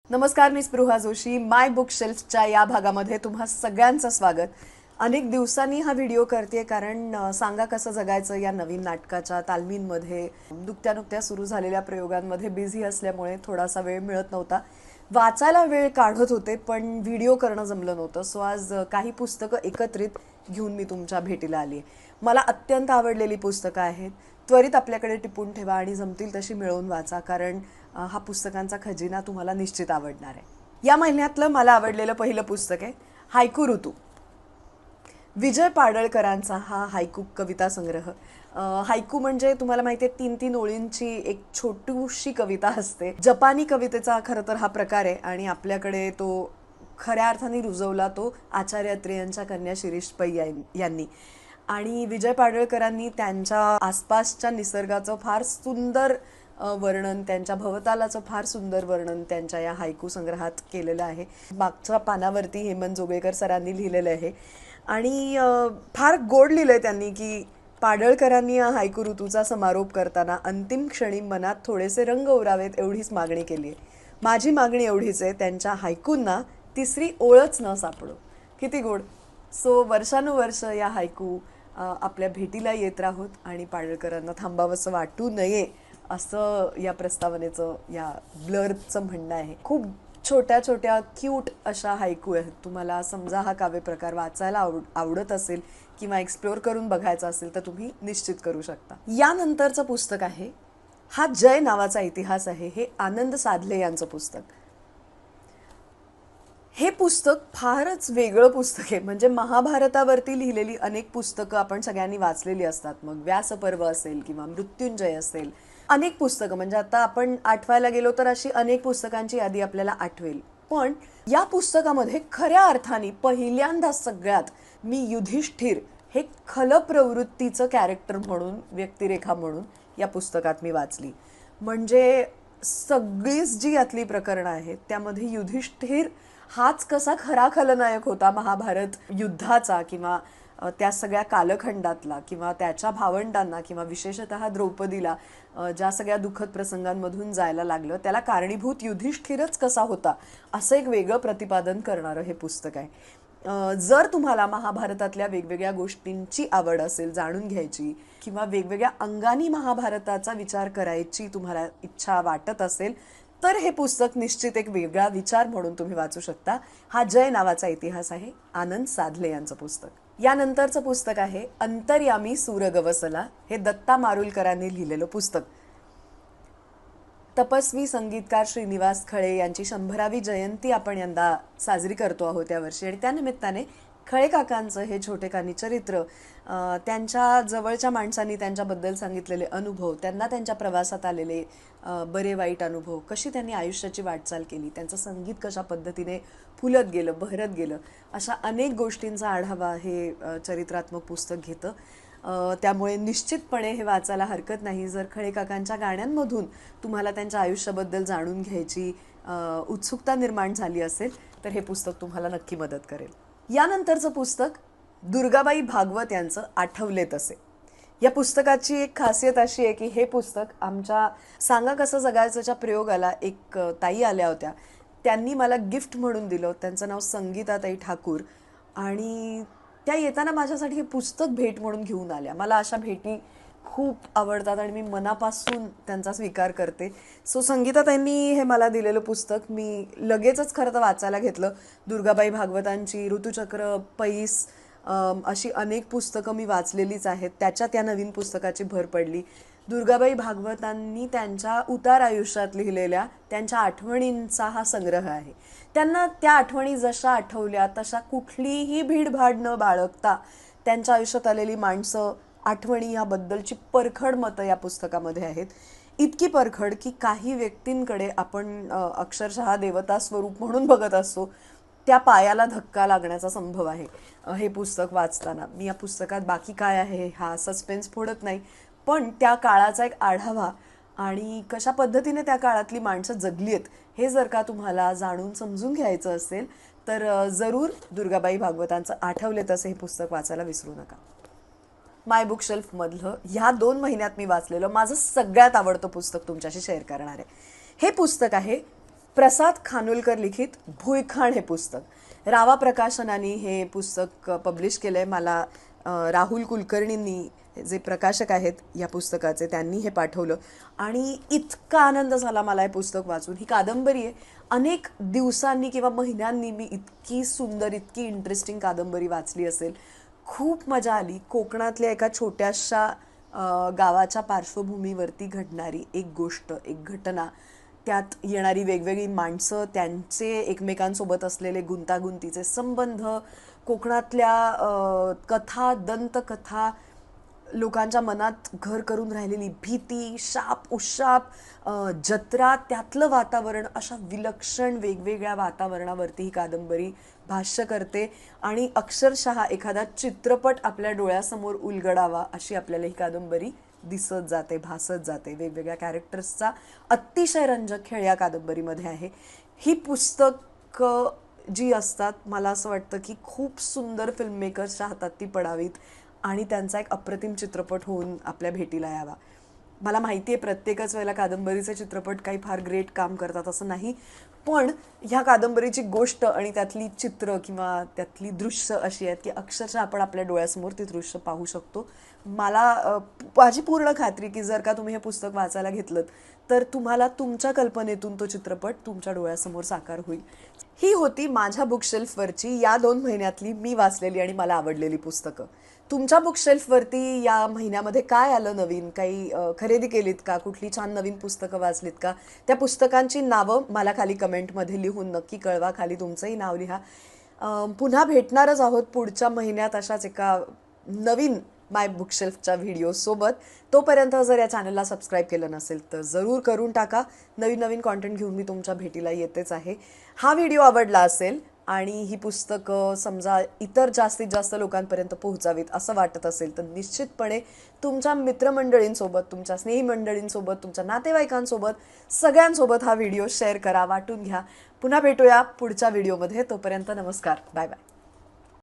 नमस्कार, मी स्पृहा जोशी. माय बुक शेल्फच्या या भागामध्ये तुम्हा सगळ्यांचं स्वागत. अनेक दिवसांनी हा व्हिडिओ करते कारण सांगा कसं जगायचं या नवीन नाटकाच्या तालमींमध्ये नुकत्या सुरू झालेल्या प्रयोगांमध्ये बिझी असल्यामुळे थोडासा वेळ मिळत नव्हता. वाचायला वेळ काढत होते पण व्हिडिओ करणं जमलं नव्हतं. सो आज काही पुस्तकं एकत्रित घेऊन मी तुमच्या भेटीला आली आहे. मला अत्यंत आवडलेली पुस्तकं आहेत. त्वरित आपल्याकडे टिपून ठेवा आणि जमतील तशी मिळवून वाचा कारण हा पुस्तकांचा खजिना तुम्हाला निश्चित आवडणार आहे. या महिन्यातलं मला आवडलेलं पहिलं पुस्तक आहे हायकू ऋतू. विजय पाडळकरांचा हा हायकू कविता संग्रह. हायकू म्हणजे तुम्हाला माहिती आहे 3-3 ओळींची एक छोटीशी कविता असते. जपानी कवितेचा खरं तर हा प्रकार आहे आणि आपल्याकडे तो खऱ्या अर्थाने रुजवला तो आचार्य अत्रे यांच्या कन्या शिरीष पै यांनी. आणि विजय पाडळकरांनी त्यांच्या आसपासच्या निसर्गाचं फार सुंदर वर्णन, त्यांच्या भवतालाचं फार सुंदर वर्णन त्यांच्या या हायकू संग्रहात केलेलं आहे. मागच्या पानावरती हेमंत जोगळेकर सरांनी लिहिलेलं आहे आणि फार गोड लिहिलं आहे त्यांनी की पाडळकरांनी या हायकू ऋतूचा समारोप करताना अंतिम क्षणी मनात थोडेसे रंग उरावेत एवढीच मागणी केली आहे. माझी मागणी एवढीच आहे, त्यांच्या हायकूंना तिसरी ओळच न सापडो. किती गोड. सो वर्षानुवर्ष या हायकू आपल्या भेटीला येत राहोत आणि पाडळकरांना थांबावंसं वाटू नये असं या प्रस्तावनेचं, या ब्लरचं म्हणणं आहे. खूप छोट्या छोट्या क्यूट अशा हायकू आहेत. तुम्हाला समजा हा काव्यप्रकार वाचायला आवडत असेल किंवा एक्सप्लोअर करून बघायचा असेल तर तुम्ही निश्चित करू शकता. यानंतरचं पुस्तक आहे हा जय नावाचा इतिहास आहे. हे आनंद साधले यांचं पुस्तक. हे पुस्तक फारच वेगळं पुस्तक आहे. म्हणजे महाभारतावरती लिहिलेली अनेक पुस्तकं आपण सगळ्यांनी वाचलेली असतात. मग व्यासपर्व असेल किंवा मृत्युंजय असेल, अनेक पुस्तकं, म्हणजे आता आपण आठवायला गेलो तर अशी अनेक पुस्तकांची यादी आपल्याला आठवेल. पण या पुस्तकामध्ये खऱ्या अर्थाने पहिल्यांदा सगळ्यात मी युधिष्ठिर हे खल प्रवृत्तीचं कॅरेक्टर म्हणून, व्यक्तिरेखा म्हणून या पुस्तकात मी वाचली. म्हणजे सगळीच जी यातली प्रकरणं आहेत त्यामध्ये युधिष्ठिर हाच कसा खरा खलनायक होता महाभारत युद्धाचा किंवा त्या सगळ्या कालखंडातला, किंवा त्याच्या भावंडांना किंवा विशेषतः द्रौपदीला ज्या सगळ्या दुःखद प्रसंगांमधून जायला लागलं त्याला कारणीभूत युधिष्ठिरच कसा होता असं एक वेगळं प्रतिपादन करणारं हे पुस्तक आहे. जर तुम्हाला महाभारतातल्या वेगवेगळ्या गोष्टींची आवड असेल जाणून घ्यायची किंवा वेगवेगळ्या अंगानी महाभारताचा विचार करायची तुम्हाला इच्छा वाटत असेल तर हे पुस्तक निश्चित एक वेगळा विचार म्हणून तुम्ही वाचू शकता. हा जय नावाचा इतिहास आहे, आनंद साधले यांचं पुस्तक. यानंतरचं पुस्तक आहे अंतर्यामी सूरगवसला. हे दत्ता मारुलकरांनी लिहिलेलं पुस्तक. तपस्वी संगीतकार श्रीनिवास खळे यांची 100वी जयंती आपण यंदा साजरी करतो आहोत यावर्षी आणि त्यानिमित्ताने खळे काकांचं हे छोटेखानी चरित्र, त्यांच्या जवळच्या माणसांनी त्यांच्याबद्दल सांगितलेले अनुभव, त्यांना त्यांच्या प्रवासात आलेले बरे वाईट अनुभव, कशी त्यांनी आयुष्याची वाटचाल केली, त्यांचं संगीत कशा पद्धतीने फुलत गेलं, बहरत गेलं, अशा अनेक गोष्टींचा आढावा हे चरित्रात्मक पुस्तक घेतं. त्यामुळे निश्चितपणे हे वाचायला हरकत नाही. जर खळे काकांच्या गाण्यांमधून तुम्हाला त्यांच्या आयुष्याबद्दल जाणून घ्यायची उत्सुकता निर्माण झाली असेल तर हे पुस्तक तुम्हाला नक्की मदत करेल. यानंतरचं पुस्तक दुर्गाबाई भागवत यांचं आठवले तसे. या पुस्तकाची एक खासियत अशी आहे की हे पुस्तक आमच्या सांगा कसं जगायचंच्या प्रयोगाला एक ताई आल्या होत्या, त्यांनी मला गिफ्ट म्हणून दिलं. त्यांचं नाव संगीताताई ठाकूर आणि त्या येताना माझ्यासाठी हे पुस्तक भेट म्हणून घेऊन आल्या. मला अशा भेटी खूप आवडतात आणि मी मनापासून त्यांचा स्वीकार करते. सो संगीताताईंनी हे मला दिलेलं पुस्तक मी लगेचच खरं तर वाचायला घेतलं. दुर्गाबाई भागवतांची ऋतुचक्र, पैस अशी अनेक पुस्तकं मी वाचलेलीच आहेत. त्याच्यात या नवीन पुस्तकाची भर पडली. दुर्गाबाई भागवतांनी त्यांच्या उतार आयुष्यात लिहिलेल्या त्यांच्या आठवणींचा हा संग्रह आहे. त्यांना त्या आठवणी जशा आठवल्या तशा कुठलीही भीडभाड न बाळगता त्यांच्या आयुष्यात आलेली माणसं, आठवणी याबद्दलची परखड मतं या पुस्तकामध्ये आहेत. इतकी परखड की काही व्यक्तींकडे आपण अक्षरशः देवता स्वरूप म्हणून बघत असतो, त्या पायाला धक्का लागण्याचा संभव आहे हे पुस्तक वाचताना. मी या पुस्तकात बाकी काय आहे हा सस्पेन्स फोडत नाही, पण त्या काळाचा एक आढावा आणि कशा पद्धतीने त्या काळातली माणसं जगली आहेत हे जर का तुम्हाला जाणून समजून घ्यायचं असेल तर जरूर दुर्गाबाई भागवतांचं आठवले तसे हे पुस्तक वाचायला विसरू नका. माय बुक शेल्फमधलं ह्या 2 महिन्यात मी वाचलेलं माझं सगळ्यात आवडतं पुस्तक तुमच्याशी शेअर करणार आहे. हे पुस्तक आहे प्रसाद खानोलकर लिखित भुईखाण हे पुस्तक रावा प्रकाशनाने हे पुस्तक पब्लिश केलंय. मला राहुल कुलकर्णींनी जे प्रकाशक आहेत या पुस्तकाचे त्यांनी हे पाठवलं आणि इतका आनंद झाला मला हे पुस्तक वाचून. ही कादंबरी आहे. अनेक दिवसांनी किंवा महिन्यांनी मी इतकी सुंदर इतकी इंटरेस्टिंग कादंबरी वाचली असेल. खूप मजा आली. कोकणातल्या एका छोट्याशा गावाच्या पार्श्वभूमीवरती घडणारी एक गोष्ट, एक घटना, त्यात येणारी वेगवेगळी माणसं, त्यांचे एकमेकांसोबत असलेले गुंतागुंतीचे संबंध, कोकणातल्या कथा, दंतकथा, लोकांच्या मनात घर करून राहिलेली भीती, शाप उशाप, जत्रा, त्यातलं वातावरण, अशा विलक्षण वेगवेगळ्या वातावरणावरती ही कादंबरी भाष्य करते आणि अक्षरशः एखादा चित्रपट आपल्या डोळ्यासमोर उलगडावा अशी आपल्याला ही कादंबरी दिसत जाते, भासत जाते. वेगवेगळ्या कॅरेक्टर्सचा अतिशय रंजक खेळ या कादंबरीमध्ये आहे. ही पुस्तकं जी असतात, मला असं वाटतं की खूप सुंदर फिल्ममेकर्सच्या हातात ती पडावीत आणि त्यांचा एक अप्रतिम चित्रपट होऊन आपल्या भेटीला यावा. मला माहिती आहे प्रत्येकच वेळेला कादंबरीचे चित्रपट काही फार ग्रेट काम करतात असं नाही, पण ह्या कादंबरीची गोष्ट आणि त्यातली चित्र किंवा त्यातली दृश्य अशी आहेत की अक्षरशः आपण आपल्या डोळ्यासमोर ती दृश्य पाहू शकतो. मला माझी पूर्ण खात्री की जर का तुम्ही हे पुस्तक वाचायला घेतलं तर तुम्हाला तुमच्या कल्पनेतून तो चित्रपट तुमच्या डोळ्यासमोर साकार होईल. ही होती माझ्या बुकशेल्फवरची या 2 महिन्यातली मी वाचलेली आणि मला आवडलेली पुस्तकं. तुमच्या बुकशेल्फवरती या महिन्यामध्ये काय आलं नवीन? काही खरेदी केलीत का? कुठली छान नवीन पुस्तकं वाचलीत का? त्या पुस्तकांची नावं मला खाली कमेंटमध्ये लिहून नक्की कळवा. खाली तुमचंही नाव लिहा. पुन्हा भेटणारच आहोत पुढच्या महिन्यात अशाच एका नवीन माय बुकशेल्फच्या व्हिडिओसोबत. तोपर्यंत जर या चॅनलला सबस्क्राईब केलं नसेल तर जरूर करून टाका. नवीन नवीन कॉन्टेंट घेऊन मी तुमच्या भेटीला येतेच आहे. हा व्हिडिओ आवडला असेल आणि ही पुस्तकं समजा इतर जास्तीत जास्त लोकांपर्यंत पोहोचावीत असं वाटत असेल तर निश्चितपणे तुमच्या मित्रमंडळींसोबत, तुमच्या स्नेही मंडळींसोबत, तुमच्या नातेवाईकांसोबत सगळ्यांसोबत हा व्हिडिओ शेअर करा, वाटून घ्या. पुन्हा भेटूया पुढच्या व्हिडिओमध्ये. तोपर्यंत नमस्कार, बाय बाय.